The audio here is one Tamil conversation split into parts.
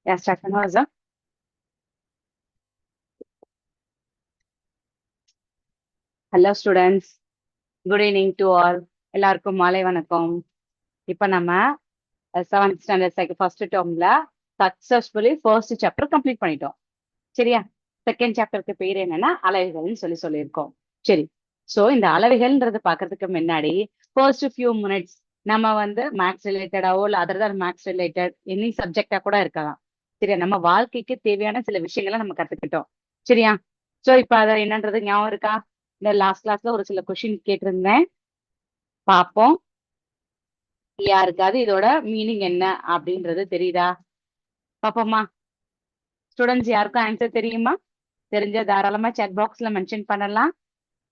Yeah, start பண்ணுவோம். Hello students, good evening to all. எல்லாருக்கும் மாலை வணக்கம். இப்ப நம்ம 7th standard first termல successfully first chapter complete பண்ணிட்டோம். சரியா? செகண்ட் சாப்டருக்கு பேர் என்னன்னா அளவைகள்னு சொல்லியிருக்கோம். சரி, சோ இந்த அளவைகள்ன்றது பாக்குறதுக்கு முன்னாடி ஃபர்ஸ்ட் ஃபியூ மினிட்ஸ் நம்ம மேக்ஸ் ரிலேட்டடாவோ இல்ல அதர் தான் மேக்ஸ் ரிலேட்டட் எனி சப்ஜெக்டா கூட இருக்கலாம். சரியா? நம்ம வாழ்க்கைக்கு தேவையான சில விஷயங்களை நம்ம கத்துக்கிட்டோம். சரியா? சோ இப்ப அத என்னன்றது ஞாபகம் இருக்கா? இந்த லாஸ்ட் கிளாஸ்ல ஒரு சில கொஸ்டின் கேட்டிருந்தேன், பாப்போம். யாருக்காவது இதோட மீனிங் என்ன அப்படின்றது தெரியுதா? பாப்போமா? ஸ்டூடெண்ட்ஸ் யாருக்கும் ஆன்சர் தெரியுமா? தெரிஞ்ச தாராளமா சாட் பாக்ஸ்ல மென்ஷன் பண்ணலாம்.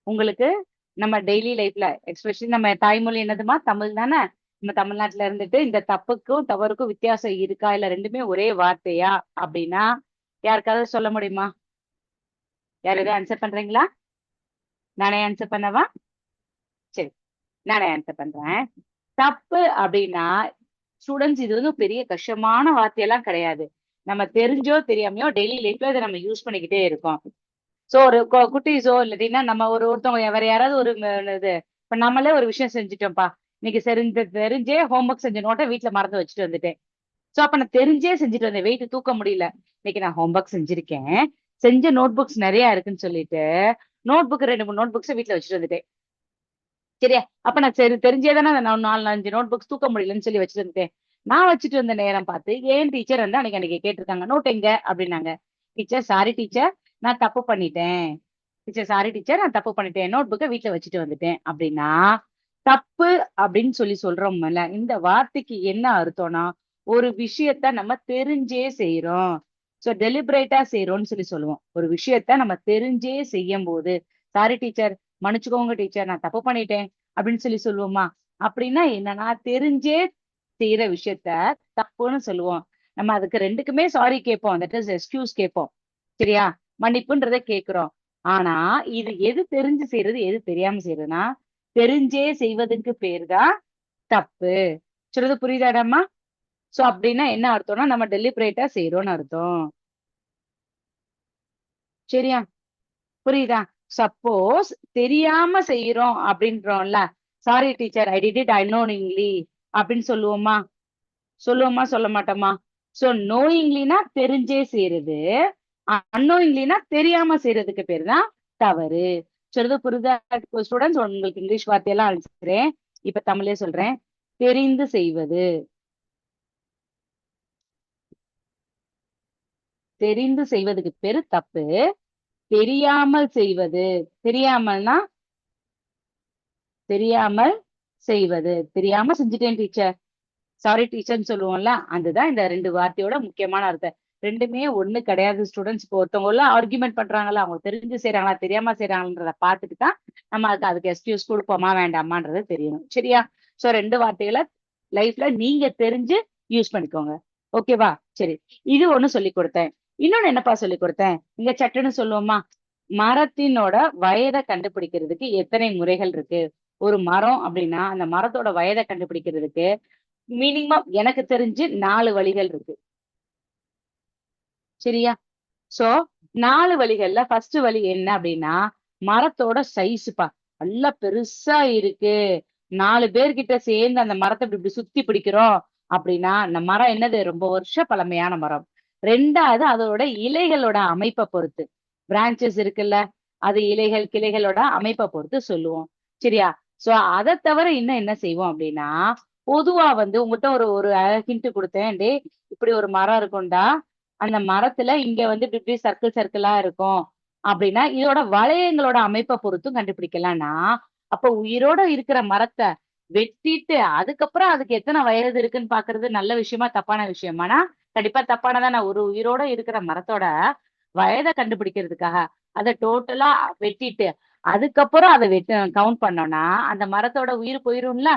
உங்களுக்கு நம்ம டெய்லி லைஃப்ல எஸ்பெஷலி நம்ம தாய்மொழி என்னதுமா தமிழ் தானே. நம்ம தமிழ்நாட்டுல இருந்துட்டு இந்த தப்புக்கும் தவறுக்கும் வித்தியாசம் இருக்கா இல்ல ரெண்டுமே ஒரே வார்த்தையா அப்படின்னா யாருக்காவது சொல்ல முடியுமா? யார் எதாவது ஆன்சர் பண்றீங்களா? நானே ஆன்சர் பண்ணவா? சரி, நானே ஆன்சர் பண்றேன். தப்பு அப்படின்னா ஸ்டூடெண்ட்ஸ் இது பெரிய கஷ்டமான வார்த்தையெல்லாம் கிடையாது. நம்ம தெரிஞ்சோ தெரியாமையோ டெய்லி லைஃப்ல இதை நம்ம யூஸ் பண்ணிக்கிட்டே இருக்கோம். சோ ஒரு குட்டீஸோ இல்லாட்டின்னா நம்ம ஒருத்தவங்க வேற யாராவது ஒரு இது இப்ப நம்மளே ஒரு விஷயம் செஞ்சுட்டோம்ப்பா, இன்னைக்கு தெரிஞ்சே ஹோம்ஒர்க் செஞ்ச நோட்டை வீட்டுல மறந்து வச்சுட்டு வந்துட்டேன். சோ அப்ப நான் தெரிஞ்சே செஞ்சுட்டு வந்தேன், வெயிட் தூக்க முடியல. இன்னைக்கு நான் ஹோம்ஒர்க் செஞ்சிருக்கேன், செஞ்ச நோட் புக்ஸ் நிறைய இருக்குன்னு சொல்லிட்டு நோட் புக் 2-3 நோட் புக்ஸ் வீட்டுல வச்சுட்டு வந்துட்டேன். சரியா? அப்ப நான் சரி தெரிஞ்சே தானே நான் 4-5 நோட் புக்ஸ் தூக்க முடியலன்னு சொல்லி வச்சுட்டு வந்துட்டேன். நான் வச்சுட்டு வந்த நேரம் பார்த்து ஏன் டீச்சர் அன்னைக்கு கேட்டிருக்காங்க, நோட் எங்க அப்படின்னாங்க. டீச்சர் சாரி டீச்சர், நான் தப்பு பண்ணிட்டேன். டீச்சர் சாரி டீச்சர், நான் தப்பு பண்ணிட்டேன், நோட் புக்கை வீட்டுல வச்சுட்டு வந்துட்டேன் அப்படின்னா தப்பு அப்படின்னு சொல்றோம்ல, இந்த வார்த்தைக்கு என்ன அர்த்தம்னா ஒரு விஷயத்த நம்ம தெரிஞ்சே செய்யறோம். சோ டெலிபரேட்டா செய்யறோம்னு சொல்லுவோம். ஒரு விஷயத்த நம்ம தெரிஞ்சே செய்யும் போது சாரி டீச்சர், மன்னிச்சுக்கோங்க டீச்சர், நான் தப்பு பண்ணிட்டேன் அப்படின்னு சொல்லுவோமா? அப்படின்னா என்னன்னா தெரிஞ்சே செய்யற விஷயத்த தப்புன்னு சொல்லுவோம். நம்ம அதுக்கு ரெண்டுக்குமே சாரி கேட்போம், தட் இஸ் எக்ஸ்கியூஸ் கேட்போம். சரியா? மன்னிப்புன்றத கேட்கிறோம். ஆனா இது எது தெரிஞ்சு செய்யறது எது தெரியாம செய்யறதுன்னா தெரிஞ்சே செய்வதற்கு பேர் தான் தப்பு. சொல்றது புரியுதாடாமா? சோ அப்படின்னா என்ன அர்த்தம்னா நம்ம டெலிபரேட்டா செய்யறோம்னு அர்த்தம். சரியா? புரியுதா? சப்போஸ் தெரியாம செய்யறோம் அப்படின்றோம்ல, sorry teacher I did it annoyingly அப்படின்னு சொல்லுவோமா? சொல்ல மாட்டோமா? சோ நோயிங்லினா தெரிஞ்சே செய்யறது, அன்னோயிங்லினா தெரியாம செய்யறதுக்கு பேர் தான் தவறு. சொல்றது புரியுதா ஸ்டூடெண்ட்ஸ்? உங்களுக்கு இங்கிலீஷ் வார்த்தையெல்லாம் அழிச்சுக்கிறேன், இப்ப தமிழே சொல்றேன். தெரிந்து செய்வது, தெரிந்து செய்வதுக்கு பேரு தப்பு. தெரியாமல் செய்வது, தெரியாமல்னா தெரியாமல் செய்வது, தெரியாம செஞ்சுட்டேன் டீச்சர், சாரி டீச்சர்னு சொல்லுவோம்ல, அதுதான் இந்த 2 வார்த்தையோட முக்கியமான அர்த்தம். ரெண்டுமே ஒண்ணு கிடையாது ஸ்டூடெண்ட்ஸ். இப்போ ஒருத்தவங்க எல்லாம் ஆர்குமெண்ட் பண்றாங்களா, அவங்க தெரிஞ்சு செய்யறாங்களா தெரியாம செய்யறாங்கன்றத பார்த்துட்டு தான் நம்ம அதுக்கு எக்ஸ்கியூஸ் கொடுப்போமா வேண்டாமான்றது தெரியணும். சரியா? சோ 2 வார்த்தைகளை லைஃப்ல நீங்க தெரிஞ்சு யூஸ் பண்ணிக்கோங்க. ஓகேவா? சரி, இது ஒண்ணு சொல்லி கொடுத்தேன். இன்னொன்னு என்னப்பா சொல்லி கொடுத்தேன், இங்க சட்டுன்னு சொல்லுவோமா? மரத்தினோட வயதை கண்டுபிடிக்கிறதுக்கு எத்தனை முறைகள் இருக்கு? ஒரு மரம் அப்படின்னா அந்த மரத்தோட வயதை கண்டுபிடிக்கிறதுக்கு மினிமம் எனக்கு தெரிஞ்சு 4 வழிகள் இருக்கு. சரியா? சோ 4 வழிகள்ல ஃபர்ஸ்ட் வழி என்ன அப்படின்னா மரத்தோட சைஸ்ப்பா, நல்லா பெருசா இருக்கு, 4 பேர்கிட்ட சேர்ந்து அந்த மரத்தை இப்படி சுத்தி பிடிக்கிறோம் அப்படின்னா அந்த மரம் என்னது, ரொம்ப வருஷ பழமையான மரம். 2வது அதோட இலைகளோட அமைப்பை பொறுத்து, பிரான்ச்சஸ் இருக்குல்ல, அது இலைகள் கிளைகளோட அமைப்பை பொறுத்து சொல்லுவோம். சரியா? சோ அதை தவிர இன்னும் என்ன செய்வோம் அப்படின்னா பொதுவா உங்ககிட்ட ஒரு ஒரு ஹிண்ட் கொடுத்தேன், டே இப்படி ஒரு மரம் இருக்கும்டா, அந்த மரத்துல இங்க இப்படி இப்படி சர்க்கிள் சர்க்கிளா இருக்கும் அப்படின்னா இதோட வளையங்களோட அமைப்பை பொறுத்தும் கண்டுபிடிக்கலாம்னா, அப்ப உயிரோட இருக்கிற மரத்தை வெட்டிட்டு அதுக்கப்புறம் அதுக்கு எத்தனை வயது இருக்குன்னு பாக்குறது நல்ல விஷயமா தப்பான விஷயமானா கண்டிப்பா தப்பானதான. ஒரு உயிரோட இருக்கிற மரத்தோட வயதை கண்டுபிடிக்கிறதுக்காக அதை டோட்டலா வெட்டிட்டு அதுக்கப்புறம் அதை கவுண்ட் பண்ணோம்னா அந்த மரத்தோட உயிர் போயிரும்ல.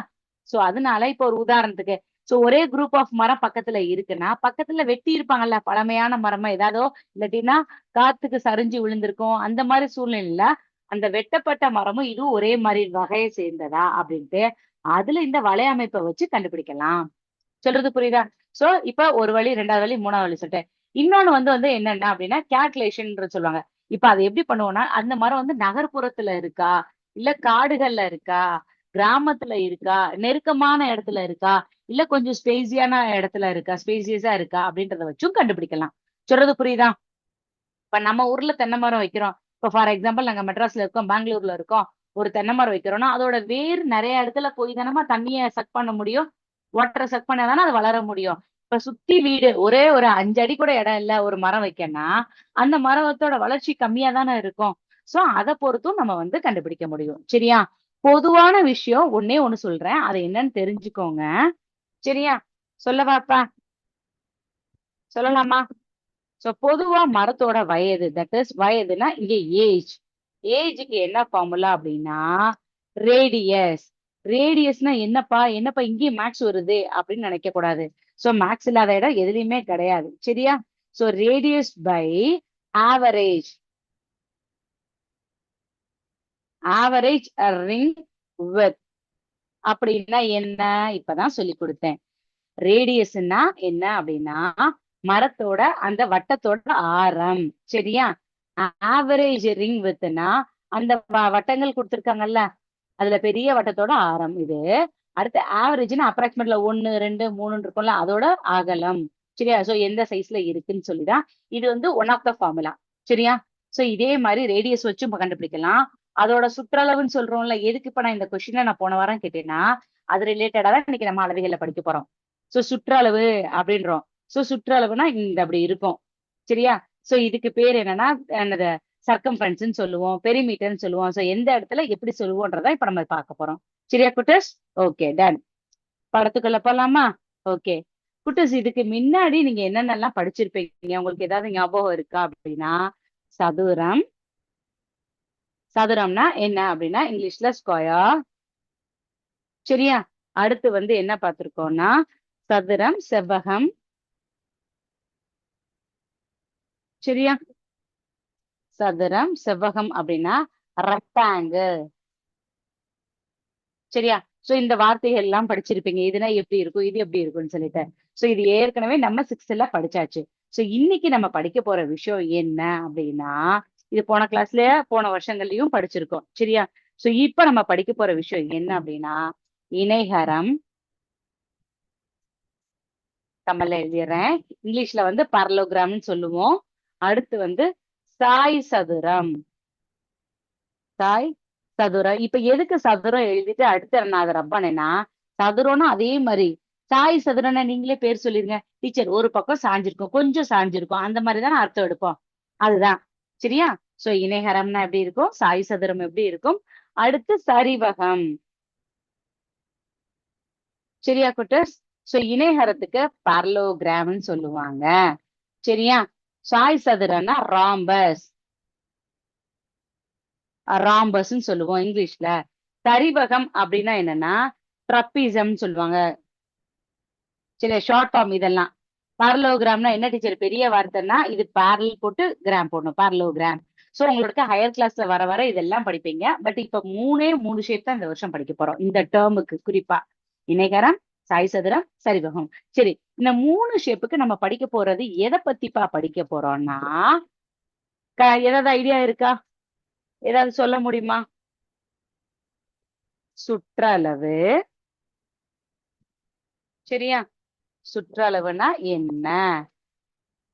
சோ அதனால இப்ப ஒரு உதாரணத்துக்கு, சோ ஒரே குரூப் ஆஃப் மரம் பக்கத்துல இருக்குன்னா பக்கத்துல வெட்டி இருப்பாங்கல்ல, பழமையான மரமா ஏதாவதோ இல்லாட்டினா காத்துக்கு சரிஞ்சு விழுந்திருக்கும், அந்த மாதிரி சூழ்நிலையில அந்த வெட்டப்பட்ட மரமும் இதுவும் ஒரே மாதிரி வகையை சேர்ந்ததா அப்படின்ட்டு அதுல இந்த வலையமைப்பை வச்சு கண்டுபிடிக்கலாம். சொல்றது புரியுதா? சோ இப்ப ஒரு வழி, 2வது வழி, 3வது வழி சொல்லிட்டேன். இன்னொன்னு வந்து என்னன்னா அப்படின்னா கால்குலேஷன் சொல்லுவாங்க. இப்ப அதை எப்படி பண்ணுவோம்னா, அந்த மரம் வந்து நகர்ப்புறத்துல இருக்கா? இல்ல காடுகள்ல இருக்கா? கிராமத்துல இருக்கா? நெருக்கமான இடத்துல இருக்கா? இல்ல கொஞ்சம் ஸ்பேஸியான இடத்துல இருக்கா? ஸ்பேசியஸா இருக்கா? அப்படின்றத வச்சும் கண்டுபிடிக்கலாம். சொல்றது புரியுதா? இப்ப நம்ம ஊர்ல தென்னை மரம் வைக்கிறோம். இப்ப ஃபார் எக்ஸாம்பிள் நாங்க மெட்ராஸ்ல இருக்கோம், பெங்களூர்ல இருக்கோம். ஒரு தென்னை மரம் வைக்கிறோம்னா, அதோட வேர் நெறைய இடத்துல போய் தானமா தண்ணிய சக் பண்ண முடியும். வாட்டர சக் பண்ணா தானே அது வளர முடியும். இப்ப சுத்தி வீடு ஒரே ஒரு 5 அடி கூட இடம் இல்ல ஒரு மரம் வைக்கன்னா, அந்த மரத்தோட வளர்ச்சி கம்மியா தானே இருக்கும். சோ அத பொறுத்தும் நம்ம வந்து கண்டுபிடிக்க முடியும். சரியா? பொதுவான விஷயம் ஒண்ணே ஒண்ணு சொல்றேன். அது என்னன்னு தெரிஞ்சுக்கோங்க. சரியா? சொல்லவாப்பா? சொல்லலாமா? சோ பொதுவா மரத்தோட வயது தட் இஸ் வயதுனா இங்க ஏஜ். ஏஜ்க்கு என்ன ஃபார்முலா அப்படின்னா ரேடியஸ். ரேடியஸ்னா என்னப்பா என்னப்பா இங்கேயும் மேக்ஸ் வருது அப்படின்னு நினைக்க கூடாது. சோ மேக்ஸ் இல்லாத இடம் எதுலயுமே கிடையாது. சரியா? So radius by average. Average ring with அப்படின்னா என்ன? இப்பதான் சொல்லி கொடுத்தேன். ரேடியஸ்ன்னா என்ன அப்படின்னா மரத்தோட அந்த வட்டத்தோட ஆரம். சரியா? ஆவரேஜ் ரிங் வித்னா அந்த வட்டங்கள் கொடுத்திருக்காங்கல்ல அதுல பெரிய வட்டத்தோட ஆரம் இது. அடுத்து ஆவரேஜ்னா அப்ராக்சிமேட்ல 1, 2, 3 இருக்கும்ல அதோட அகலம். சரியா? சோ எந்த சைஸ்ல இருக்குன்னு சொல்லிதான் இது வந்து ஒன் ஆஃப் த ஃபார்முலா. சரியா? சோ இதே மாதிரி ரேடியஸ் வச்சும் கண்டுபிடிக்கலாம். அதோட சுற்றளவுன்னு சொல்றோம்ல எதுக்கு இப்ப நான் இந்த கொஸ்டினை நான் போன வாரம் கேட்டேன்னா அது ரிலேட்டடா தான் இன்னைக்கு நம்ம அளவைகள்ல படிக்க போறோம். சோ சுற்றளவு அப்படின்றோம். சோ சுற்றளவுனா இந்த அப்படி இருக்கும். சரியா? சோ இதுக்கு பேர் என்னன்னா என்னது சர்க்கம்ஃபரன்ஸ்ன்னு சொல்லுவோம். பெரிமீட்டர்ன்னு சொல்லுவோம். சோ எந்த இடத்துல எப்படி சொல்லுவோன்றத இப்ப நம்ம பார்க்க போறோம். சரியா குட்டஸ்? Okay done. படத்துக்குள்ள போலாமா? ஓகே. குட்டஸ் இதுக்கு முன்னாடி நீங்க என்னென்னலாம் படிச்சிருப்பீங்க? உங்களுக்கு ஏதாவது ஞாபகம் இருக்கா அப்படின்னா சதுரம். சதுரம்னா என்ன அப்படின்னா இங்கிலீஷ்ல ஸ்கொயர். சரியா? அடுத்து வந்து என்ன பார்த்திருக்கோம்னா சதுரம், செவ்வகம். சரியா? சதுரம், செவ்வகம் அப்படின்னா ரெக்டாங்கிள். சரியா? சோ இந்த வார்த்தைகள் எல்லாம் படிச்சிருப்பீங்க. இதுனா எப்படி இருக்கும்? இது எப்படி இருக்கும்னு சொல்லிட்டு. சோ இது ஏற்கனவே நம்ம 6th படிச்சாச்சு. சோ இன்னைக்கு நம்ம படிக்க போற விஷயம் என்ன அப்படின்னா, இது போன கிளாஸ்ல போன வருஷங்கள்லயும் படிச்சிருக்கோம். சரியா? சோ இப்ப நம்ம படிக்க போற விஷயம் என்ன அப்படின்னா, இணைகரம். தமிழ்ல எழுதிடுறேன். இங்கிலீஷ்ல வந்து பரலோகிராம்னு சொல்லுவோம். அடுத்து வந்து சாய் சதுரம். சாய் சதுரம். இப்ப எதுக்கு சதுரம் எழுதிட்டு அடுத்து நான் அதை ரப்பானேன்னா சதுரம்னா அதே மாதிரி சாய் சதுரம்னா நீங்களே பேர் சொல்லிருங்க. டீச்சர் ஒரு பக்கம் சாஞ்சிருக்கும் கொஞ்சம் சாஞ்சிருக்கும் அந்த மாதிரி தானே அர்த்தம் எடுப்போம். அதுதான். சரியா? சோ இணைகரம்னா எப்படி இருக்கும்? சாய் சதுரம் எப்படி இருக்கும்? அடுத்து சரிவகம். சரியா குட்டஸ்? சோ இணைகரத்துக்கு பரலோகிராம்னு சொல்லுவாங்க. சரியா? சாய் சதுரம்னா ராம்பஸ். ராம்பஸ்ன்னு சொல்லுவோம் இங்கிலீஷ்ல. சரிவகம் அப்படின்னா என்னன்னா ட்ரப்பீசம்னு சொல்லுவாங்க. சரி ஷார்ட் ஃபார்ம் இதெல்லாம். பார்லோகிராம்னா என்ன டீச்சர் பெரிய வார்த்தைன்னா இது பேரல் போட்டு கிராம் போடணும் பார்லோகிராம். சோ உங்களுக்கு ஹையர் கிளாஸ்ல வர வர இதெல்லாம் படிப்பீங்க. பட் இப்ப 3 ஷேப் தான் இந்த வருஷம் படிக்க போறோம். இந்த டேர்முக்கு குறிப்பா. இணைகரம், சாய் சதுரம், சரிவகம். சரி இந்த 3 ஷேப்புக்கு நம்ம படிக்க போறது எதை பத்திப்பா படிக்க போறோம்னா ஏதாவது ஐடியா இருக்கா? ஏதாவது சொல்ல முடியுமா? சுற்றளவு. சரியா? சுற்றளவுனா என்ன?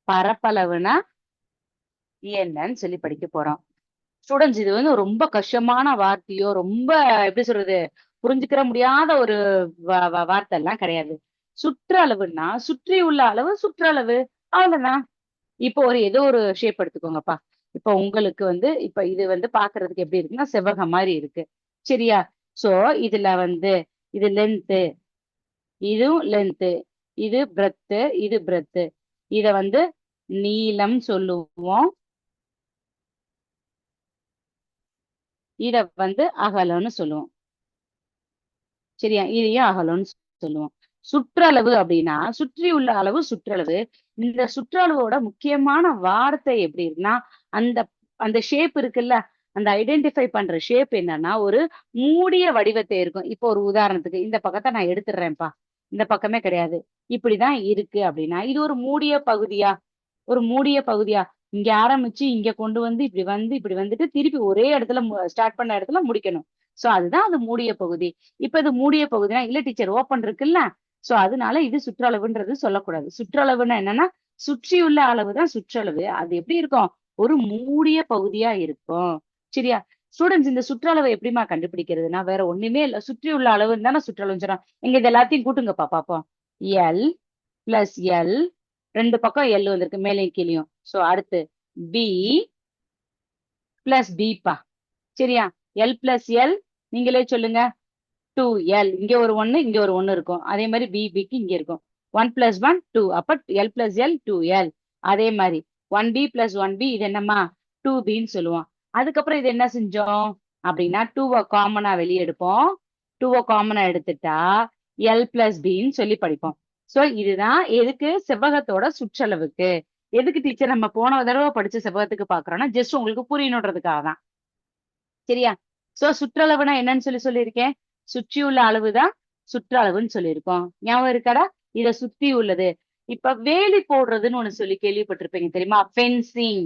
பரப்பளவுனா என்னன்னு சொல்லி படிக்க போறோம். ஸ்டூடெண்ட்ஸ் இது வந்து ரொம்ப கஷ்டமான வார்த்தையோ, ரொம்ப எப்படி சொல்றது? புரிஞ்சுக்கிற முடியாத ஒரு வார்த்தை எல்லாம் கிடையாது. சுற்றளவுன்னா, சுற்றி உள்ள அளவு சுற்றளவு. அவ்வளவுதான். இப்போ ஏதோ ஒரு ஷேப் எடுத்துக்கோங்கப்பா. இப்ப உங்களுக்கு வந்து இப்ப இது வந்து பாக்குறதுக்கு எப்படி இருக்குன்னா, செவ்வகம் மாரி இருக்கு. சரியா? சோ இதுல வந்து இது லென்த்து, இதுவும் லென்த்து, இது பிரெத்து, இது பிரெத்து. இத வந்து நீளம் சொல்லுவோம். இத வந்து அகலம்னு சொல்லுவோம். சரியா? இதையும் அகலம்னு சொல்லுவோம். சுற்றளவு அப்படின்னா, சுற்றி உள்ள அளவு சுற்றளவு. இந்த சுற்றளவோட முக்கியமான வார்த்தை எப்படி இருக்குன்னா, அந்த அந்த ஷேப் இருக்குல்ல, அந்த ஐடென்டிஃபை பண்ற ஷேப் என்னன்னா, ஒரு மூடிய வடிவத்தை இருக்கும். இப்போ ஒரு உதாரணத்துக்கு இந்த பக்கத்த நான் எடுத்துடுறேன்ப்பா. இந்த பக்கமே கிடையாது. இப்படிதான் இருக்கு அப்படின்னா இது ஒரு மூடிய பகுதியா? ஒரு மூடிய பகுதியா? இங்க ஆரம்பிச்சு இங்க கொண்டு வந்து இப்படி வந்து இப்படி வந்துட்டு திருப்பி ஒரே இடத்துல ஸ்டார்ட் பண்ண இடத்துல முடிக்கணும். சோ அதுதான் அது மூடிய பகுதி. இப்ப இது மூடிய பகுதினா இல்ல டீச்சர் ஓப்பன் இருக்குல்ல. சோ அதனால இது சுற்றளவுன்றது சொல்லக்கூடாது. சுற்றளவுன்னா என்னன்னா சுற்றியுள்ள அளவு தான் சுற்றளவு. அது எப்படி இருக்கும்? ஒரு மூடிய பகுதியா இருக்கும். சரியா? ஸ்டூடெண்ட்ஸ் இந்த சுற்றளவை எப்படிம்மா கண்டுபிடிக்கிறதுன்னா வேற ஒண்ணுமே இல்ல. சுற்றியுள்ள அளவுன்னு தானே சுற்றளவுன்னு சொல்றோம். இங்க இது எல்லாத்தையும் கூட்டுங்கப்பா பாப்போம். எல் பிளஸ் எல் 2 பக்கம் எல் வந்திருக்கு மேலேயும் கீழயும். சோ அடுத்து பி பிளஸ் பிப்பா. சரியா? எல் பிளஸ் எல் நீங்களே சொல்லுங்க. 2L இங்க ஒரு 1 இங்க ஒரு 1 இருக்கும். அதே மாதிரி பிக்கு இங்க இருக்கும். 1 பிளஸ் 1 2 அப்ப எல் பிளஸ் எல் 2L. அதே மாதிரி 1B பிளஸ் 1B இது என்னம்மா 2Bன்னு சொல்லுவோம். அதுக்கப்புறம் இது என்ன செஞ்சோம் அப்படின்னா 2 காமனா வெளியே எடுப்போம். 2 காமனா எடுத்துட்டா எல் பிளஸ் பின்னு சொல்லி படிப்போம். சோ இதுதான் எதுக்கு செவ்வகத்தோட சுற்றளவுக்கு. எதுக்கு டீச்சர் நம்ம போன தடவை படிச்ச செவ்வகத்துக்கு பாக்குறோம்னா ஜஸ்ட் உங்களுக்கு புரியணுன்றதுக்காக தான். சரியா? சோ சுற்றளவுனா என்னன்னு சொல்லியிருக்கேன். சுற்றியுள்ள அளவுதான் சுற்றளவுன்னு சொல்லியிருக்கோம். ஞாபகம் இருக்காடா? இத சுத்தி உள்ளது. இப்ப வேலி போடுறதுன்னு ஒண்ணு சொல்லி கேள்விப்பட்டிருப்பீங்க தெரியுமா? ஃபென்சிங்.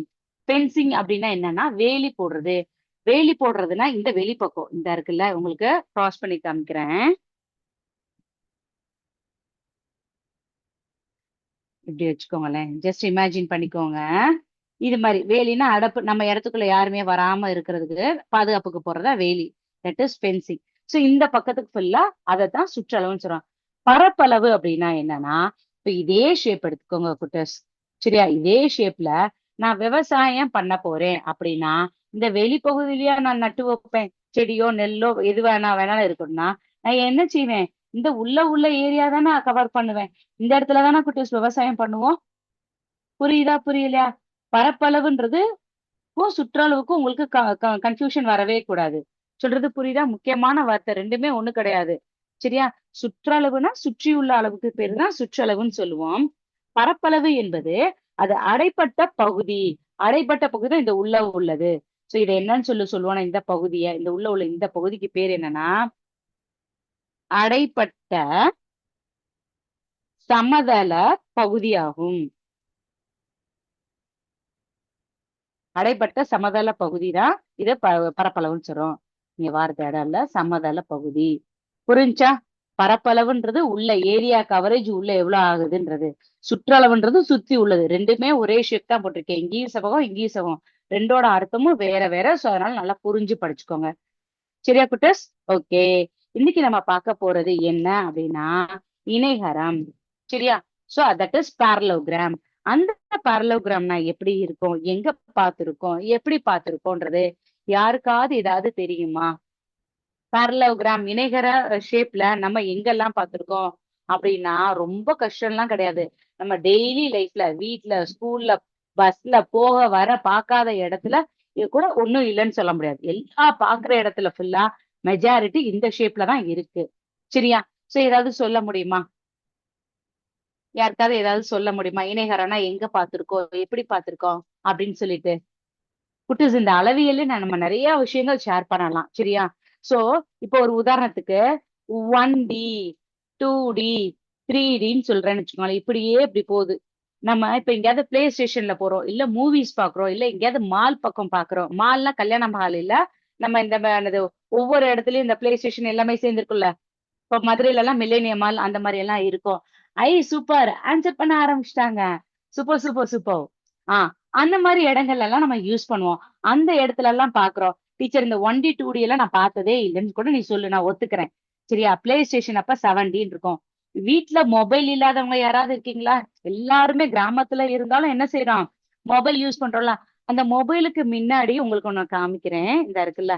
ஃபென்சிங் அப்படின்னா என்னன்னா வேலி போடுறது. வேலி போடுறதுன்னா இந்த வெளிப்பக்கம் இந்த இருக்குல்ல உங்களுக்கு கிராஸ் பண்ணி காமிக்கிறேன். இப்படி வச்சுக்கோங்களேன். ஜஸ்ட் இமேஜின் பண்ணிக்கோங்க. இது மாதிரி வேலின்னா அடப்பு நம்ம இடத்துக்குள்ள யாருமே வராம இருக்கிறதுக்கு பாதுகாப்புக்கு போடுறதா வேலி. That is fencing. சோ இந்த பக்கத்துக்கு ஃபுல்லா அதைத்தான் சுற்றளவுன்னு சொல்றோம். பரப்பளவு அப்படின்னா என்னன்னா இப்ப இதே ஷேப் எடுத்துக்கோங்க குட்டஸ். சரியா? இதே ஷேப்ல நான் விவசாயம் பண்ண போறேன் அப்படின்னா இந்த வெளிப்பகுதியிலயா நான் நட்டு வைப்பேன். செடியோ நெல்லோ எது வேணாலும் இருக்கணும்னா நான் என்ன செய்வேன்? இந்த உள்ள ஏரியா தானே கவர் பண்ணுவேன். இந்த இடத்துல தானே குட்டீஸ் விவசாயம் பண்ணுவோம். புரியுதா புரியலையா? பரப்பளவுன்றது சுற்றளவுக்கும் உங்களுக்கு கன்ஃபியூஷன் வரவே கூடாது. சொல்றது புரியுதா? முக்கியமான வார்த்தை 2மே ஒண்ணு கிடையாது. சரியா? சுற்றளவுனா சுற்றியுள்ள அளவுக்கு பேரு தான் சுற்றளவுன்னு சொல்லுவோம். பரப்பளவு என்பது அது அடைப்பட்ட பகுதி. அடைப்பட்ட பகுதி தான் இந்த உள்ள உள்ளது. சோ இத என்னன்னு சொல்லுவோம்னா இந்த பகுதிய இந்த உள்ள இந்த பகுதிக்கு பேர் என்னன்னா அடைப்பட்ட சமதள பகுதியாகும். அடைப்பட்ட சமதள பகுதி தான் இத பரப்பளவுன்னு சொல்றோம். இங்க வார்த்தை இடம் இல்ல சமதள பகுதி. புரிஞ்சா? பரப்பளவுன்றது உள்ள ஏரியா கவரேஜ் உள்ள எவ்வளவு ஆகுதுன்றது. சுற்றளவுன்றது சுத்தி உள்ளது. 2மே ஒரே ஷேப் தான் போட்டிருக்கேன். இங்கேயும் செவ்வகம் இங்கேயும் செவ்வகம். 2ஓட அர்த்தமும் வேற வேற. சோ அதனால நல்லா புரிஞ்சு படிச்சுக்கோங்க. சரியா குட்டஸ்? ஓகே. இன்னைக்கு நம்ம பார்க்க போறது என்ன அப்படின்னா இணைகரம். சரியா? So that is parallelogram. அந்த parallelogram எப்படி இருக்கும்? எங்க பார்த்திருக்கோம்? எப்படி பார்த்திருக்கோன்றது யாருக்காவது ஏதாவது தெரியுமா? parallelogram இணைகர ஷேப்ல நம்ம எங்கெல்லாம் பார்த்திருக்கோம் அப்படின்னா ரொம்ப கஷ்டம்லாம் கிடையாது. நம்ம டெய்லி லைஃப்ல வீட்ல ஸ்கூல்ல பஸ்ல போக வர பார்க்காத இடத்துல இது கூட ஒண்ணும் இல்லைன்னு சொல்ல முடியாது. எல்லா பார்க்கிற இடத்துல ஃபுல்லா மெஜாரிட்டி இந்த ஷேப்ல தான் இருக்கு. சரியா? சோ ஏதாவது சொல்ல முடியுமா? யாருக்காவது ஏதாவது சொல்ல முடியுமா? இணைகரம்னா எங்க பார்த்திருக்கோம்? எப்படி பார்த்திருக்கோம்? அப்படின்னு சொல்லிட்டு. குட்டீஸ் இந்த அளவியல்ல நம்ம நிறைய விஷயங்கள் ஷேர் பண்ணலாம். சரியா? சோ இப்போ ஒரு உதாரணத்துக்கு 1D 2D 3Dன்னு சொல்றேன்னு வச்சுக்கோங்களேன். இப்படியே இப்படி போகுது. நம்ம இப்ப எங்கேயாவது பிளே ஸ்டேஷன்ல போறோம். இல்ல மூவிஸ் பாக்குறோம். இல்ல எங்கேயாவது மால் பக்கம் பாக்குறோம். மால்னா கல்யாண மஹால் இல்ல. நம்ம இந்த என்னது ஒவ்வொரு இடத்துலயும் இந்த பிளே ஸ்டேஷன் எல்லாமே சேர்ந்திருக்குல்ல. இப்ப மதுரையில எல்லாம் மில்லேனியம் மால் அந்த மாதிரி எல்லாம் இருக்கும். சூப்பர் ஆன்சர் பண்ண ஆரம்பிச்சிட்டாங்க. Super super super. ஆ அந்த மாதிரி இடங்கள்ல எல்லாம் நம்ம யூஸ் பண்ணுவோம். அந்த இடத்துல எல்லாம் பாக்குறோம். டீச்சர் இந்த 1D 2D எல்லாம் நான் பார்த்ததே இல்லைன்னு கூட நீ சொல்லு நான் ஒத்துக்கிறேன். சரியா? பிளே ஸ்டேஷன் அப்ப 7Dன்னு இருக்கும். வீட்ல மொபைல் இல்லாதவங்க யாராவது இருக்கீங்களா? எல்லாருமே கிராமத்துல இருந்தாலும் என்ன செய்யறோம்? மொபைல் யூஸ் பண்றோம்ல. அந்த மொபைலுக்கு முன்னாடி உங்களுக்கு ஒண்ணு காமிக்கிறேன். இந்த இருக்குல்ல.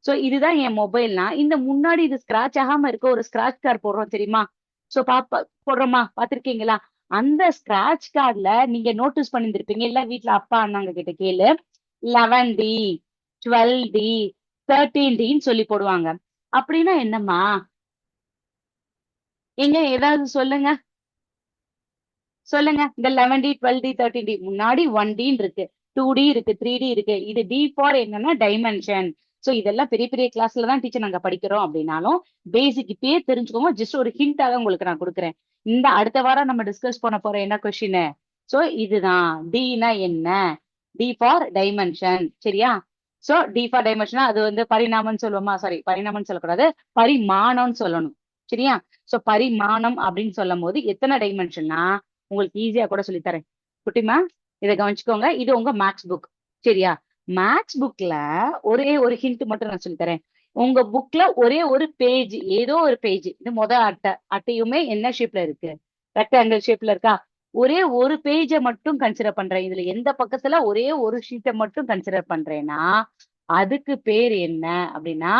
சோ இதுதான் என் மொபைல்னா, இந்த முன்னாடி இது ஸ்க்ராட்ச் ஆகாம இருக்க ஒரு ஸ்க்ராட்ச் கார்டு போடுறோம் தெரியுமா? சோ போடுறோமா? பார்த்திருக்கீங்களா? அந்த ஸ்க்ராட்ச் கார்டுல நீங்க நோட்டீஸ் பண்ணியிருந்திருப்பீங்க. இல்ல வீட்ல அப்பா, அண்ணாங்க கிட்ட கேளு. 11D, 12D, 13Dன்னு சொல்லி போடுவாங்க. அப்படின்னா என்னம்மா? ஏங்க ஏதாவது சொல்லுங்க. சொல்லுங்க. இந்த 11D, 12D, 13D முன்னாடி 1Dன்னு இருக்கு. 2D இருக்கு, 3D இருக்கு. இது D ஃபார் என்னன்னா டைமென்ஷன். சோ இதெல்லாம் பெரிய பெரிய கிளாஸ்ல தான் டீச்சர் நாங்க படிக்கிறோம் அப்படின்னாலும் பேசிக் இப்பயே தெரிஞ்சுக்கோங்க. ஜஸ்ட் ஒரு ஹிண்டாக உங்களுக்கு நான் கொடுக்குறேன். இந்த அடுத்த வாரம் நம்ம டிஸ்கஸ் பண்ண போற என்ன கொஸ்டின். சோ இதுதான் டினா என்ன, டி ஃபார் டைமென்ஷன். சரியா? சோ டி ஃபார் டைமென்ஷனா அது வந்து பரிணாமம்னு சொல்லுவோமா? சாரி, பரிணாமம்னு சொல்லக்கூடாது, பரிமாணம்னு சொல்லணும். சரியா? சோ பரிமாணம் அப்படின்னு சொல்லும் போது எத்தனை டைமென்ஷன்னா உங்களுக்கு ஈஸியா கூட சொல்லித்தரேன். குட்டிமா இதை கவனிச்சுக்கோங்க. இது உங்க மேக்ஸ் புக். சரியா? மேக்ஸ் புக்ல ஒரே ஒரு ஹிண்ட் மட்டும் நான் சொல்லித்தரேன். உங்க புக்ல ஒரே ஒரு பேஜ், ஏதோ ஒரு பேஜ், இது அட்டையுமே என்ன ஷேப்ல இருக்கு? ரெக்டாங்கிள் ஷேப்ல இருக்கா? ஒரே ஒரு பேஜை மட்டும் கன்சிடர் பண்றேன். இதுல எந்த பக்கத்துல ஒரே ஒரு ஷீட்டை மட்டும் கன்சிடர் பண்றேன்னா அதுக்கு பேர் என்ன அப்படின்னா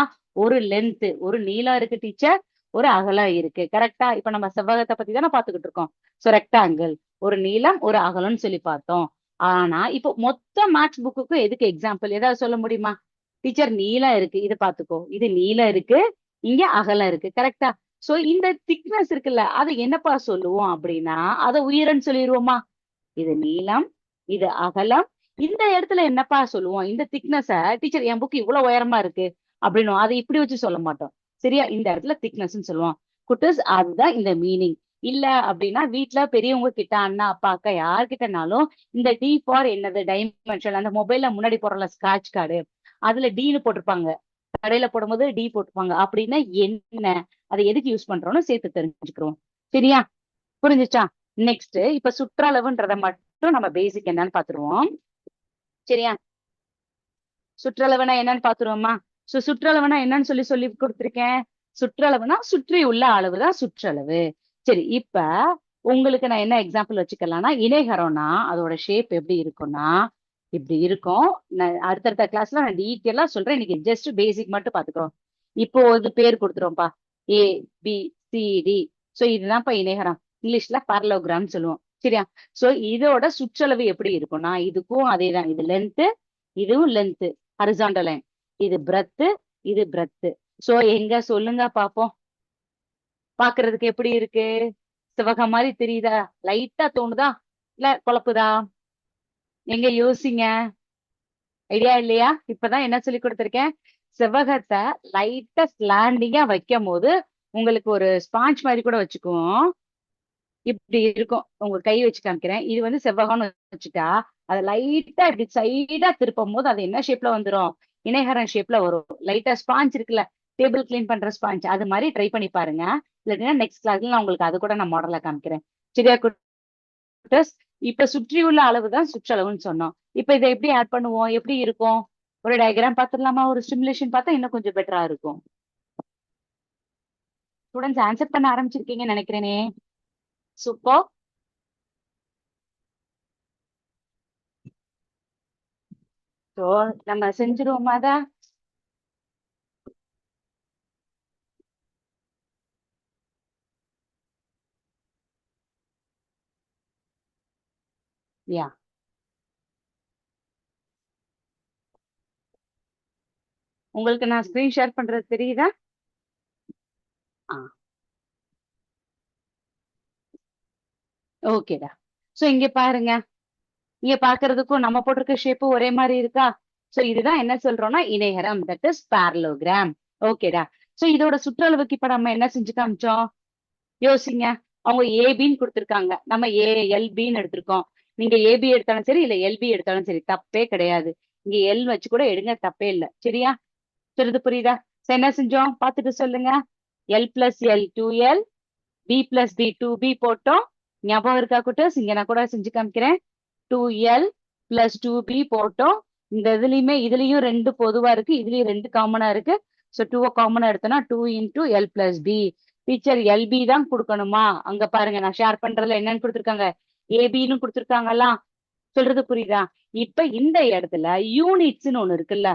ஒரு லென்த், ஒரு நீளம் இருக்கு டீச்சர், ஒரு அகலம் இருக்கு. கரெக்டா? இப்ப நம்ம செவ்வகத்தை பத்தி தானே பாத்துக்கிட்டு இருக்கோம். சோ ரெக்டாங்கிள், ஒரு நீளம் ஒரு அகலம்னு சொல்லி பார்த்தோம். ஆனா இப்போ மொத்த மேக்ஸ் புக்குக்கும் எதுக்கு எக்ஸாம்பிள் ஏதாவது சொல்ல முடியுமா? டீச்சர் நீளம் இருக்கு, இது பாத்துக்கோ, இது நீளம் இருக்கு, இங்க அகலம் இருக்கு. கரெக்டா? சோ இந்த திக்னஸ் இருக்குல்ல, அதை என்னப்பா சொல்லுவோம் அப்படின்னா அதை உயரம்னு சொல்லிடுவோமா? இது நீளம், இது அகலம். இந்த இடத்துல என்னப்பா சொல்லுவோம்? இந்த திக்னஸ டீச்சர் என் புக் இவ்வளவு உயரமா இருக்கு அப்படின்னு அதை இப்படி வச்சு சொல்ல மாட்டோம். சரியா? இந்த இடத்துல திக்னஸ் சொல்லுவோம். குட்டஸ், அதுதான் இந்த மீனிங். இல்ல அப்படின்னா வீட்டுல பெரியவங்க கிட்ட, அண்ணா அப்பா அக்கா யார்கிட்டனாலும் இந்த டி ஃபார் என்னது டைமென்ஷன், அந்த மொபைல்ல முன்னாடி போடுறல ஸ்கிராட்ச் கார்டு, அதுல டீன்னு போட்டிருப்பாங்க. கடையில போடும்போது டி போட்டிருப்பாங்க. அப்படின்னா என்ன, அதை எதுக்கு யூஸ் பண்றோம்னு சேர்த்து தெரிஞ்சுக்கிறோம். சரியா? புரிஞ்சுச்சா? நெக்ஸ்ட் இப்ப சுற்றளவுன்றத மட்டும் நம்ம பேசிக் என்னன்னு பாத்துருவோம். சரியா? சுற்றளவுனா என்னன்னு பாத்துருவோமா? சுற்றளவுனா என்னன்னு சொல்லி சொல்லி கொடுத்திருக்கேன். சுற்றளவுனா சுற்றி உள்ள அளவுதான் சுற்றளவு. சரி, இப்ப உங்களுக்கு நான் என்ன எக்ஸாம்பிள் வச்சுக்கலாம்னா, இணைகரம்னா அதோட ஷேப் எப்படி இருக்கும்னா இப்படி இருக்கும். நான் அடுத்தடுத்த கிளாஸ்ல நான் டீட்டெயிலா சொல்றேன். இன்னைக்கு ஜஸ்ட் பேசிக் மட்டும் பாத்துக்கிறோம். இப்போ இது பேர் கொடுத்துருவோம்ப்பா, ஏ பி சி டி. சோ இதுதான்ப்பா இணைகரம். இங்கிலீஷ்ல parallelogram சொல்லுவோம். சரியா? சோ இதோட சுற்றளவு எப்படி இருக்கும்னா இதுக்கும் அதேதான். இது லென்த், இதுவும் லென்த், ஹரிசாண்டல் லைன். இது பிரெத், இது பிரெத். சோ எங்க சொல்லுங்க பாப்போம். பாக்குறதுக்கு எப்படி இருக்கு? சிவகம் மாதிரி தெரியுதா? லைட்டா தோணுதா இல்ல குழப்புதா? எங்க யோசிங்க. ஐடியா இல்லையா? இப்பதான் என்ன சொல்லி கொடுத்திருக்கேன். செவ்வகத்தை லைட்டா ஸ்லாண்டிங்கா வைக்கும் போது உங்களுக்கு ஒரு ஸ்பாஞ்ச் மாதிரி கூட வச்சுக்குவோம். இப்படி இருக்கும். உங்க கை வச்சு காமிக்கிறேன். இது வந்து செவ்வகம்னு வச்சுட்டா அதை லைட்டா இப்படி சைடா திருப்பும் போது அது என்ன ஷேப்ல வந்துரும்? இணைகரம் ஷேப்ல வரும். லைட்டா ஸ்பாஞ்ச் இருக்குல்ல, டேபிள் கிளீன் பண்ற ஸ்பாஞ்ச், அது மாதிரி ட்ரை பண்ணி பாருங்க. இல்லாட்டினா நெக்ஸ்ட் கிளாஸ்ல நான் உங்களுக்கு அது கூட நான் மாடலா காமிக்கிறேன். சரியா குட்டீஸ்? இப்ப சுற்றியுள்ள அளவுதான் சுற்றளவுன்னு சொன்னோம். இப்ப இதை எப்படி ஆட் பண்ணுவோம்? எப்படி இருக்கும்? ஒரு டயக்ராம் பாத்துடலாமா? ஒரு சிமுலேஷன் பார்த்தா இன்னும் கொஞ்சம் பெட்டரா இருக்கும். ஸ்டூடெண்ட்ஸ் ஆன்சர் பண்ண ஆரம்பிச்சிருக்கீங்கன்னு நினைக்கிறேனே. சூப்பர். சோ நம்ம செஞ்சிருவோமா அத? யா, உங்களுக்கு நான் ஸ்கிரீன் ஷேர் பண்றது தெரியுதா? ஆ, ஓகேடா. சோ இங்க பாருங்க. இங்க பாக்குறதுக்கும் நம்ம போட்டிருக்க ஷேப்பும் ஒரே மாதிரி இருக்கா? சோ இதுதான் என்ன சொல்றோம்னா இணைகரம், தட் இஸ் parallelogram. ஓகேடா. சோ இதோட சுற்றளவுக்கு இப்ப நம்ம என்ன செஞ்சு காமிச்சோம்? யோசிங்க. அவங்க ஏபின்னு கொடுத்திருக்காங்க, நம்ம ஏஎல்பின்னு எடுத்திருக்கோம். நீங்க ஏபி எடுத்தாலும் சரி இல்ல எல்பி எடுத்தாலும் சரி தப்பே கிடையாது. இங்க எல் வச்சு கூட எடுங்க, தப்பே இல்ல. சரியா? சொல்றது புரியுதா? சரி, என்ன செஞ்சோம் பாத்துட்டு சொல்லுங்க. L plus L 2L, B plus B 2B போட்டோம். ஞாபகம் இருக்கா குட்டஸ்? இங்க நான் கூட செஞ்சு காமிக்கிறேன். 2L பிளஸ் 2B போட்டோம். இந்த இதுலயும் ரெண்டு பொதுவா இருக்கு, இதுலயும் ரெண்டு காமனா இருக்கு. சோ 2 காமனா எடுத்தோம்னா 2 into L plus B. Teacher LB தான் கொடுக்கணுமா? அங்க பாருங்க, நான் ஷேர் பண்றதுல என்னன்னு கொடுத்துருக்காங்க, ஏபின்னு கொடுத்துருக்காங்களா? சொல்றது புரியுதா? இப்ப இந்த இடத்துல யூனிட்ஸ்னு ஒண்ணு இருக்குல்ல,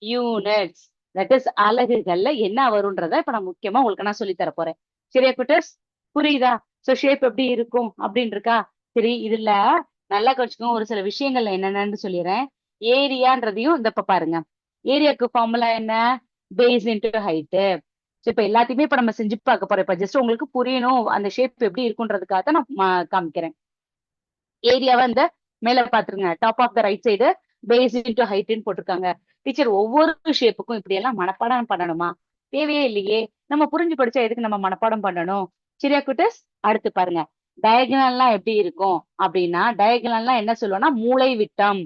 யூனிட்ஸ், தட் இஸ் அலகுகள்ல என்ன வரும்ன்றத இப்ப நான் முக்கியமா உங்களுக்கு நான் சொல்லி தர போறேன். சரியா குட்டஸ்? புரியுதா? சோ ஷேப் எப்படி இருக்கும் அப்படின்னு இருக்கா? சரி, இதுல நல்லா கவனிச்சுக்கோங்க. ஒரு சில விஷயங்கள்ல என்னென்னு சொல்லிடுறேன். ஏரியான்றதையும் இந்த இப்ப பாருங்க. ஏரியாவுக்கு ஃபார்முலா என்ன? Base into height. இப்ப எல்லாத்தையுமே இப்ப நம்ம செஞ்சு பார்க்க போறோம். இப்ப ஜஸ்ட் உங்களுக்கு புரியணும் அந்த ஷேப் எப்படி இருக்குன்றதுக்காக தான் நான் காமிக்கிறேன். ஏரியாவை இந்த மேல பாத்துருங்க, top of the right side base into ஹைட்னு போட்டிருக்காங்க. டீச்சர் ஒவ்வொரு ஷேப்புக்கும் இப்படி எல்லாம் மனப்பாடம் பண்ணணுமா? தேவையே இல்லையே. நம்ம புரிஞ்சு படிச்சா எதுக்கு நம்ம மனப்பாடம் பண்ணணும்? சரியா குட்டஸ்? அடுத்து பாருங்க. டயகனல்லாம் எப்படி இருக்கும் அப்படின்னா, டயகனல்லாம் என்ன சொல்லுவோம்னா மூலை விட்டம்.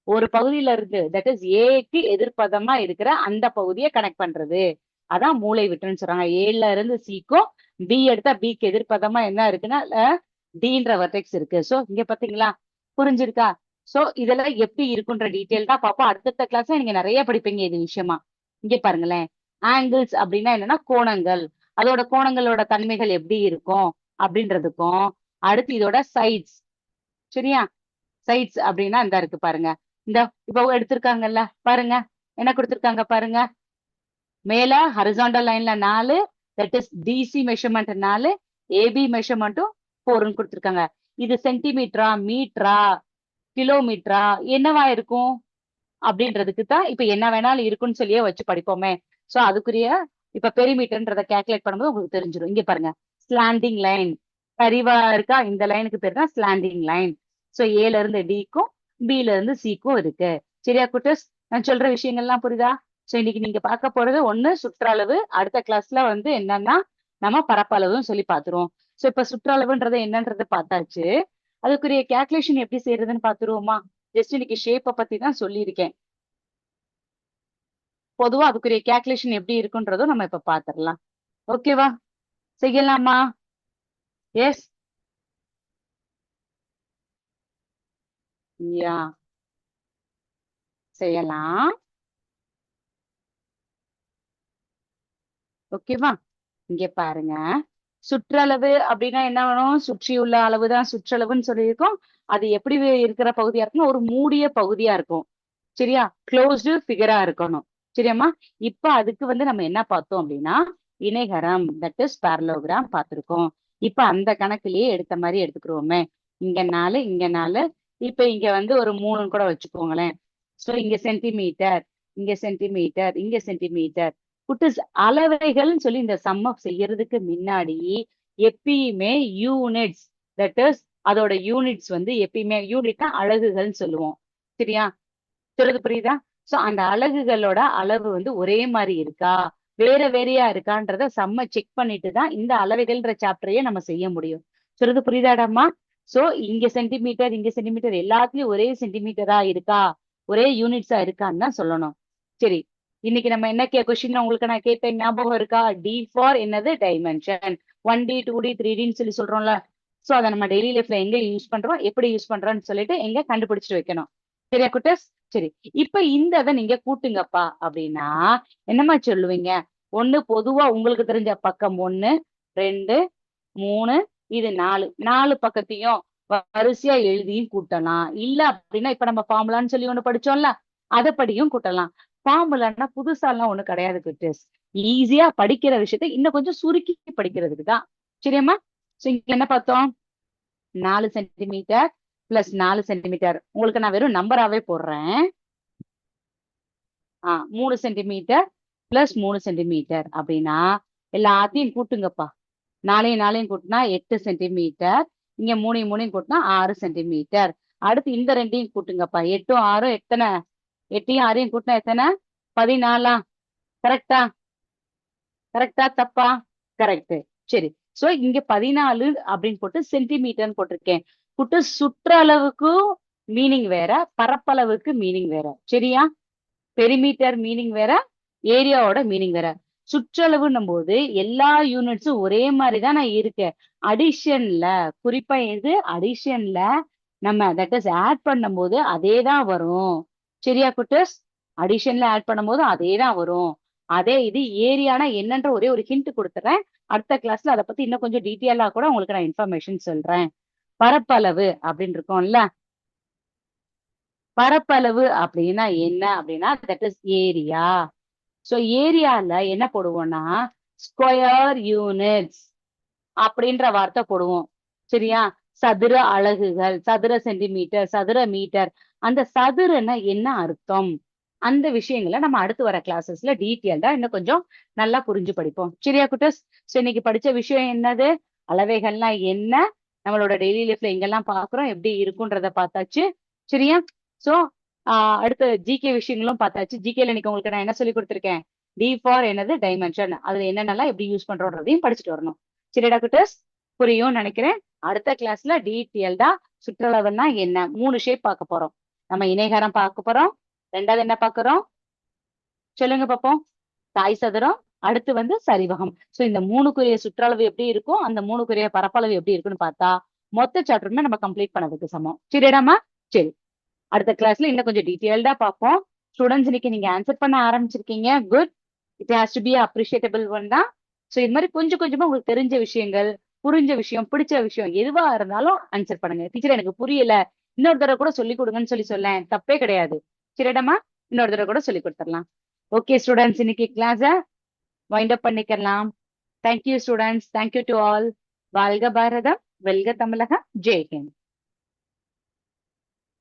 ஒரு பகுதியில இருந்து தட் இஸ் ஏக்கு எதிர்ப்பதமா இருக்கிற அந்த பகுதியை கனெக்ட் பண்றது. அதான் மூலை விட்டம்னு சொல்றாங்க. ஏல இருந்து சிக்கும் பி எடுத்தா பிக்கு எதிர்ப்பதமா என்ன இருக்குன்னா டீன்ற வெர்டெக்ஸ் இருக்கு. சோ இங்க பாத்தீங்களா? புரிஞ்சிருக்கா? சோ இதெல்லாம் எப்படி இருக்குன்ற டீட்டெயில் தான் பார்ப்போம். அடுத்தடுத்த கிளாஸ்ல நீங்க நிறைய படிப்பீங்க இது விஷயமா. இங்க பாருங்களேன். ஆங்கிள்ஸ் அப்படின்னா என்னன்னா கோணங்கள். அதோட கோணங்களோட தன்மைகள் எப்படி இருக்கும் அப்படின்றதுக்கும், அடுத்து இதோட சைட்ஸ். சரியா? சைட்ஸ் அப்படின்னா இந்த இருக்கு பாருங்க. இந்த இப்ப எடுத்திருக்காங்கல்ல பாருங்க. என்ன கொடுத்திருக்காங்க பாருங்க. மேல ஹரிசாண்டல் லைன்ல 4, that is DC measurement 4, AB மெஷர்மெண்ட்டும் 4ன்னு கொடுத்திருக்காங்க. இது சென்டிமீட்டரா, மீட்டரா, கிலோமீட்டரா என்னவா இருக்கும் அப்படின்றதுக்கு தான் இப்ப என்ன வேணாலும் இருக்குன்னு சொல்லியே வச்சு படிப்போமே. சோ அதுக்குரிய இப்ப பெரிமீட்டர்ன்றத கால்குலேட் பண்ணும்போது உங்களுக்கு தெரிஞ்சிடும். இங்க பாருங்க. ஸ்லாண்டிங் லைன் சரிவா இருக்கா? இந்த லைனுக்கு பேர் தான் ஸ்லாண்டிங் லைன். சோ ஏல இருந்து டிக்கும் பில இருந்து சிக்கும் இருக்கு. சரியா குட்டஸ்? நான் சொல்ற விஷயங்கள்லாம் புரியுதா? சோ இன்னைக்கு நீங்க பார்க்க போறது ஒண்ணு சுற்றளவு. அடுத்த கிளாஸ்ல வந்து என்னன்னா நம்ம பரப்பளவும் சொல்லி பாத்துருவோம். சோ இப்ப சுற்றளவுன்றது என்னன்றது பார்த்தாச்சு. அதுக்குரிய கால்குலேஷன் எப்படி செய்யறதுன்னு பாத்துருவோமா? ஜஸ்ட் இன்னைக்கு ஷேப்பை பத்தி தான் சொல்லியிருக்கேன். பொதுவா அதுக்குரிய கால்குலேஷன் எப்படி இருக்குன்றதும் நம்ம இப்ப பாத்துரலாம். ஓகேவா? செய்யலாமா? எஸ். யா செய்யலாம். ஓகேவா? இங்க பாருங்க. சுற்றளவு அப்படின்னா என்ன வேணும்? சுற்றியுள்ள அளவுதான் சுற்றளவுன்னு சொல்லியிருக்கோம். அது எப்படி இருக்கிற பகுதியா இருக்குன்னா ஒரு மூடிய பகுதியா இருக்கும். சரியா? க்ளோஸ்டு ஃபிகரா இருக்கணும். சரியாம்மா? இப்ப அதுக்கு வந்து நம்ம என்ன பார்த்தோம் அப்படின்னா இணைகரம் தட் இஸ் பேரலோகிராம் பார்த்திருக்கோம். இப்ப அந்த கணக்குலயே எடுத்த மாதிரி எடுத்துக்கிறோமே. இங்க 4 இங்க 4 இப்ப இங்க வந்து ஒரு 3 கூட வச்சுக்கோங்களேன். சோ இங்க சென்டிமீட்டர், இங்க சென்டிமீட்டர், இங்க சென்டிமீட்டர். குட்டிஸ் அளவைகள்னு சொல்லி இந்த சம்ம செய்யறதுக்கு முன்னாடி எப்பயுமே யூனிட்ஸ் தட் இஸ் அதோட யூனிட்ஸ் வந்து எப்பயுமே யூனிட்னா அலகுகள்னு சொல்லுவோம். சரியா? சொல்றது புரியுதா? சோ அந்த அலகுகளோட அளவு வந்து ஒரே மாதிரி இருக்கா? வேற வேறையா இருக்கான்றத செம்ம செக் பண்ணிட்டு தான் இந்த அளவைகள்ன்ற சாப்டரையே நம்ம செய்ய முடியும். சொல்றது புரியுதாடாம்மா? சோ இங்க சென்டிமீட்டர், இங்க சென்டிமீட்டர் எல்லாத்துலயும் ஒரே சென்டிமீட்டரா இருக்கா? ஒரே யூனிட்ஸா இருக்கான்னு தான் சொல்லணும். சரி. இன்னைக்கு நம்ம என்ன கொஸ்டின் உங்களுக்கு நான் கேட்டேன் ஞாபகம் இருக்கா? டி ஃபார் என்னது? டைமென்ஷன். 1D, 2D, 3Dன்னு சொல்லி சொல்றோம்ல. சோ அதை நம்ம டெய்லி லைஃப்ல எங்க யூஸ் பண்றோம், எப்படி யூஸ் பண்றோம்னு சொல்லிட்டு எங்க கண்டுபிடிச்சிட்டு வைக்கணும். சரியா குட்டஸ்? சரி. இப்ப இந்த இதை நீங்க கூட்டுங்கப்பா அப்படின்னா என்னம்மா சொல்லுவீங்க? ஒண்ணு பொதுவா உங்களுக்கு தெரிஞ்ச பக்கம் 1, 2, 3 இது 4. 4 பக்கத்தையும் வரிசையா எழுதியும் கூட்டலாம். இல்ல அப்படின்னா இப்ப நம்ம ஃபார்முலான்னு சொல்லி ஒண்ணு படிச்சோம்ல, அதப்படியும் கூட்டலாம். ஃபார்முலான்னா புதுசாலாம் ஒண்ணு கிடையாது குட்டீஸ். ஈஸியா படிக்கிற விஷயத்த இன்னும் கொஞ்சம் சுருக்கி படிக்கிறதுக்கு தான். சரியாம்மா? சோ இங்க என்ன பார்த்தோம்? 4 சென்டிமீட்டர் பிளஸ் 4 சென்டிமீட்டர். உங்களுக்கு நான் வெறும் நம்பராவே போடுறேன். 3 சென்டிமீட்டர் பிளஸ் 3 சென்டிமீட்டர் அப்படின்னா எல்லாத்தையும் கூட்டுங்கப்பா. 4யும் 4யும் கூட்டினா 8 சென்டிமீட்டர். இங்க 3யும் 3யும் கூட்டினா 6 சென்டிமீட்டர். அடுத்து இந்த ரெண்டையும் கூட்டுங்கப்பா. 8ம் 6ம் எத்தனை? 8யும் 6யும் கூட்டினா எத்தனை? 14. கரெக்டா? கரெக்டா தப்பா? கரெக்ட். சரி. சோ இங்க 14 அப்படின்னு போட்டு சென்டிமீட்டர்னு போட்டிருக்கேன். கூட்டு சுற்றளவுக்கும் மீனிங் வேற, பரப்பளவுக்கு மீனிங் வேற. சரியா? பெரிமீட்டர் மீனிங் வேற, ஏரியாவோட மீனிங் வேற. சுற்றளவுன்னும் போது எல்லா யூனிட்ஸும் ஒரே மாதிரிதான் நான் இருக்கேன். அடிஷன்ல குறிப்பா இது அடிஷன்ல நம்ம தட் இஸ் ஆட் பண்ணும்போது அதே தான் வரும். சரியா குட்டஸ்? அடிஷன்ல ஆட் பண்ணும்போது அதே தான் வரும். அதே இது ஏரியானா என்னன்ற ஒரே ஒரு ஹிண்ட் கொடுத்துறேன். அடுத்த கிளாஸ்ல அதை பத்தி இன்னும் கொஞ்சம் டீட்டெயிலா கூட உங்களுக்கு நான் இன்ஃபர்மேஷன் சொல்றேன். பரப்பளவு அப்படின்னு இருக்கோம்ல. பரப்பளவு அப்படின்னா என்ன அப்படின்னா தட் இஸ் ஏரியா. சோ ஏரியால என்ன போடுவோம்னா ஸ்கொயர் யூனிட்ஸ் அப்படின்ற வார்த்தை போடுவோம். சரியா? சதுர அலகுகள், சதுர சென்டிமீட்டர், சதுர மீட்டர். அந்த சதுரன்னா என்ன அர்த்தம்? அந்த விஷயங்களை நம்ம அடுத்து வர கிளாஸஸ்ல டீட்டெயில்டா இன்னும் கொஞ்சம் நல்லா புரிஞ்சு படிப்போம். சரியா குட்டஸ்? சோ இன்னைக்கு படிச்ச விஷயம் என்னது? அளவைகள்லாம் என்ன? நம்மளோட டெய்லி லைஃப்ல எங்கெல்லாம் பாக்குறோம், எப்படி இருக்குன்றத பார்த்தாச்சு. சரியா? சோ அடுத்து ஜிகே விஷயங்களும் பார்த்தாச்சு. ஜிகேல இன்னைக்கு உங்களுக்கு நான் என்ன சொல்லி கொடுத்துருக்கேன்? டி ஃபார் என்னது டைமென்ஷன், அதுல என்னென்னலாம் எப்படி யூஸ் பண்றோன்றதையும் படிச்சுட்டு வரணும். சரிடா குட்டஸ், புரியும் நினைக்கிறேன். அடுத்த கிளாஸ்ல டீட்டெயில்டா சுற்றளவுன்னா என்ன 3 ஷேப் பார்க்க போறோம். நம்ம இணைகரம் பார்க்க போறோம். ரெண்டாவது என்ன பார்க்கறோம் சொல்லுங்க பார்ப்போம்? தாய் சதுரம், அடுத்து வந்து சரிவகம். சோ இந்த 3க்குரிய சுற்றளவு எப்படி இருக்கும், அந்த 3க்குரிய பரப்பளவு எப்படி இருக்குன்னு பார்த்தா மொத்த சாப்டருமே நம்ம கம்ப்ளீட் பண்ணதுக்கு சமம். சரிடாமா? சரி, அடுத்த கிளாஸ்ல இன்னும் கொஞ்சம் டீட்டெயில்டா பார்ப்போம். ஸ்டூடெண்ட்ஸ் இன்னைக்கு நீங்க ஆன்சர் பண்ண ஆரம்பிச்சிருக்கீங்க. Good. It has to be appreciable one தான். ஸோ இது மாதிரி கொஞ்சம் கொஞ்சமா உங்களுக்கு தெரிஞ்ச விஷயங்கள், புரிஞ்ச விஷயம், பிடிச்ச விஷயம் எதுவா இருந்தாலும் ஆன்சர் பண்ணுங்க. டீச்சர் எனக்கு புரியல, இன்னொரு தடவை கூட சொல்லி கொடுங்கன்னு சொல்லேன், தப்பே கிடையாது. சரிடாமா? இன்னொரு தடவை கூட சொல்லி கொடுத்துடலாம். ஓகே ஸ்டூடெண்ட்ஸ், இன்னைக்கு கிளாஸ வைண்ட் அப் பண்ணிக்கலாம். Thank you students, thank you to all. வாழ்க பாரதம், வெல்க தமிழகம், ஜெய் ஹிந்த்.